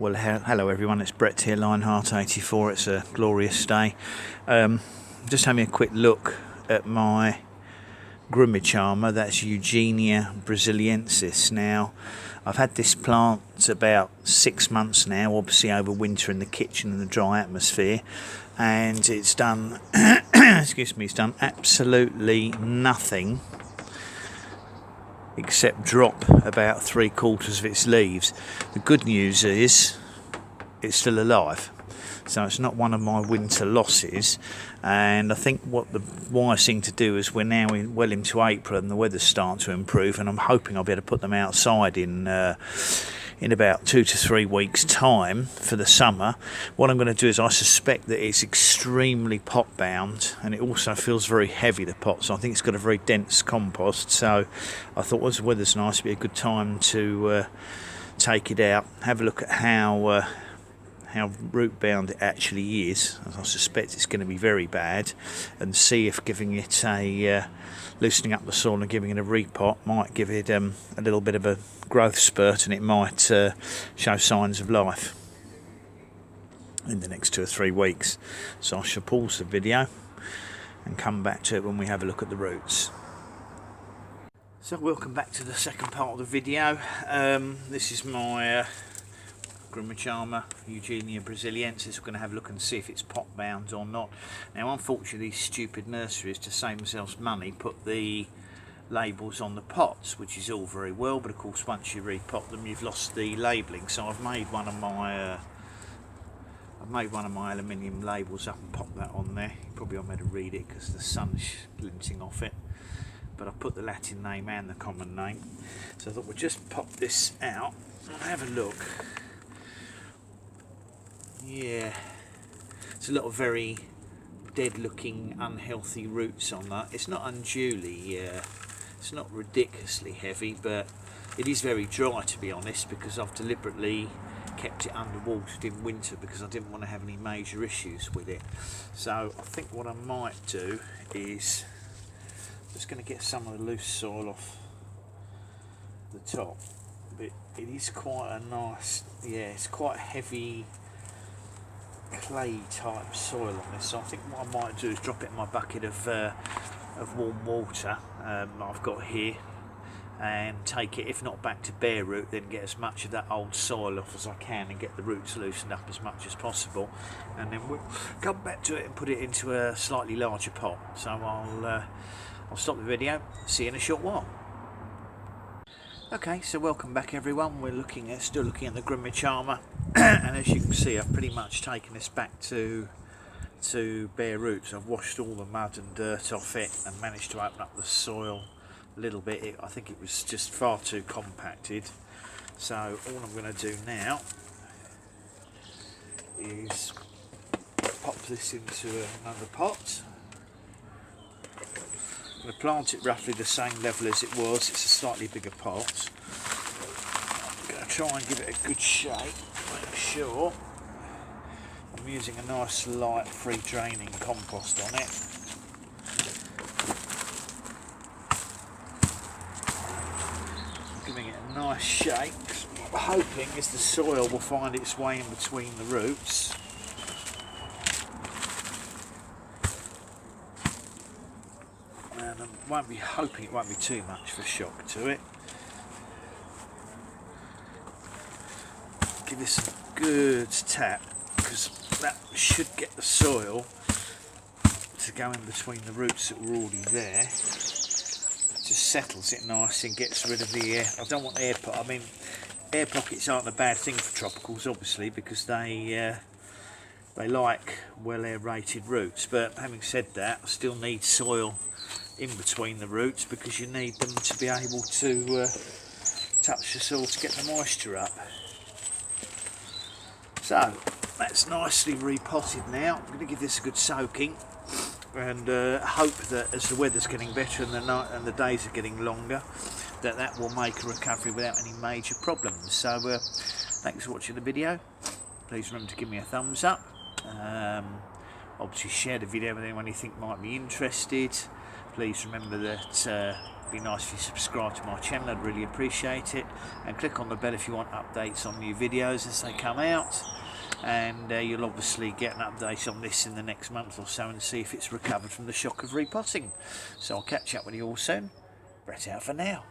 Well, hello everyone, it's Brett here, Lionheart84. It's a glorious day. Just having a quick look at my Grumichama, that's Eugenia Brasiliensis. Now, I've had this plant about 6 months now, obviously over winter in the kitchen in the dry atmosphere, and it's done, excuse me, it's done absolutely nothing except drop about 3/4 of its leaves. The good news is it's still alive, so it's not one of my winter losses. And I think what the wise thing to do is, we're now well into April and the weather's starting to improve, and I'm hoping I'll be able to put them outside in about 2 to 3 weeks time for the summer. What I'm going to do is, I suspect that it's extremely pot bound, and it also feels very heavy, the pot, so I think it's got a very dense compost. So I thought, as the weather's nice, it'd be a good time to take it out, have a look at how root bound it actually is. I suspect it's going to be very bad, and see if giving it a loosening up the soil and giving it a repot might give it a little bit of a growth spurt, and it might show signs of life in the next 2 or 3 weeks. So I shall pause the video and come back to it when we have a look at the roots. So welcome back to the second part of the video. This is my Grumichama Eugenia Brasiliensis. We're going to have a look and see if it's pot bound or not. Now, unfortunately, these stupid nurseries, to save themselves money, put the labels on the pots, which is all very well, but of course once you repot them, you've lost the labelling. So I've made one of my aluminium labels up and popped that on there. You probably won't be able to read it because the sun's glinting off it, but I put the Latin name and the common name. So I thought we'll just pop this out and have a look. Yeah, it's a lot of very dead looking unhealthy roots on that. It's not unduly, it's not ridiculously heavy, but it is very dry, to be honest, because I've deliberately kept it underwatered in winter because I didn't want to have any major issues with it. So I think what I might do is just going to get some of the loose soil off the top. But it is quite a nice, yeah, it's quite heavy clay type soil on this. So I think what I might do is drop it in my bucket of warm water I've got here, and take it, if not back to bare root, then get as much of that old soil off as I can and get the roots loosened up as much as possible, and then we'll come back to it and put it into a slightly larger pot. So I'll stop the video, see you in a short while. Okay, so welcome back everyone. We're still looking at the Grumichama, and as you can see, I've pretty much taken this back to bare roots. I've washed all the mud and dirt off it and managed to open up the soil a little bit. I think it was just far too compacted. So all I'm going to do now is pop this into another pot. I'm going to plant it roughly the same level as it was. It's a slightly bigger pot. I'm going to try and give it a good shake, make sure I'm using a nice light free draining compost on it. Giving it a nice shake. What we're hoping is the soil will find its way in between the roots. And I hoping it won't be too much of a shock to it. Give this a good tap, because that should get the soil to go in between the roots that were already there. It just settles it nicely and gets rid of the air. I don't want air pockets. I mean, air pockets aren't a bad thing for tropicals, obviously, because they like well aerated roots. But having said that, I still need soil in between the roots, because you need them to be able to touch the soil to get the moisture up. So that's nicely repotted now. I'm going to give this a good soaking, and hope that as the weather's getting better and the days are getting longer, that will make a recovery without any major problems. So thanks for watching the video. Please remember to give me a thumbs up. Obviously share the video with anyone you think might be interested. please remember that it'd be nice if you subscribe to my channel. I'd really appreciate it, and click on the bell if you want updates on new videos as they come out. And you'll obviously get an update on this in the next month or so and see if it's recovered from the shock of repotting. So I'll catch up with you all soon. Brett out for now.